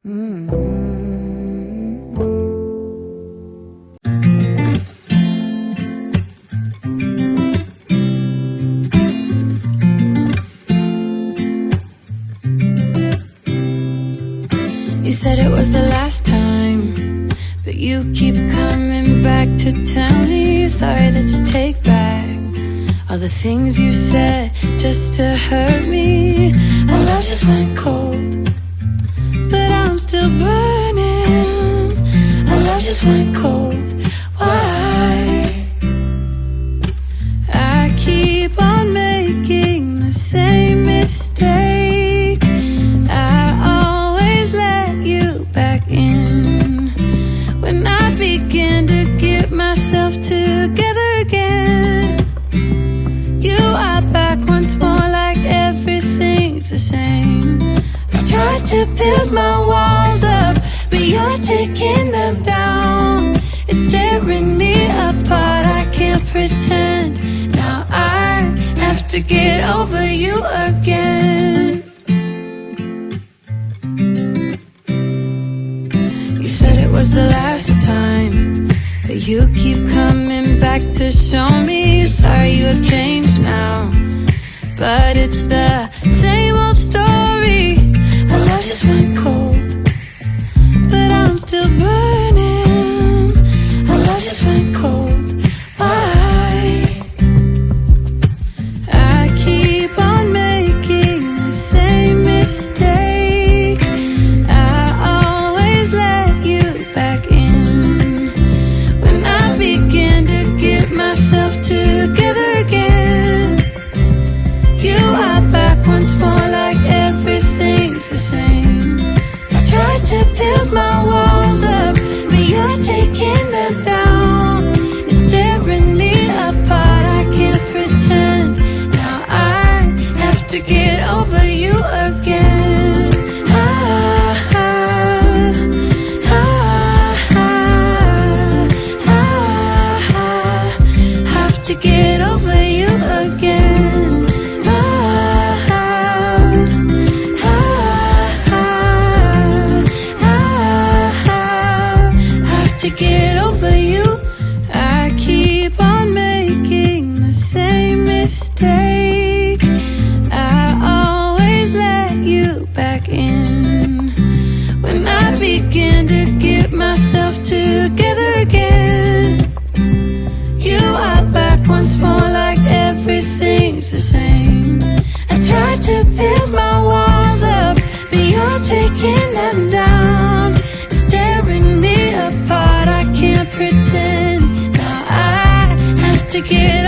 You said it was the last time, but you keep coming back to tell me sorry that you take back all the things you said just to hurt me. Our love just went cold, but I'm still burning. Our love just went cold. Why? I keep on making the same mistake. I always let you back in when I begin to get myself together again. You are back once more like everything's the same. I tried to build my walls up, but you're taking them down. It's tearing me apart, I can't pretend. Now I have to get over you again. You said it was the last time, but you keep coming back to show me sorry you have changed now. But it's the same old story. Our love just went cold, but I'm still burning. Our love just went cold. Why? I keep on making the same mistake. I always let you back in when I begin to get myself together again. You are back once more like everything's the same. I tried to build my walls up, but you're taking them down. It's tearing me apart, I can't pretend. Now I have to get over you again. Have to get over you again. To get over you, I keep on making the same mistake. I always let you back in when I begin to get myself together again. You are back once more like everything's the same. I tried to build my walls up, but you're taking them down. It's tearing me apart, I can't pretend. Now I have to get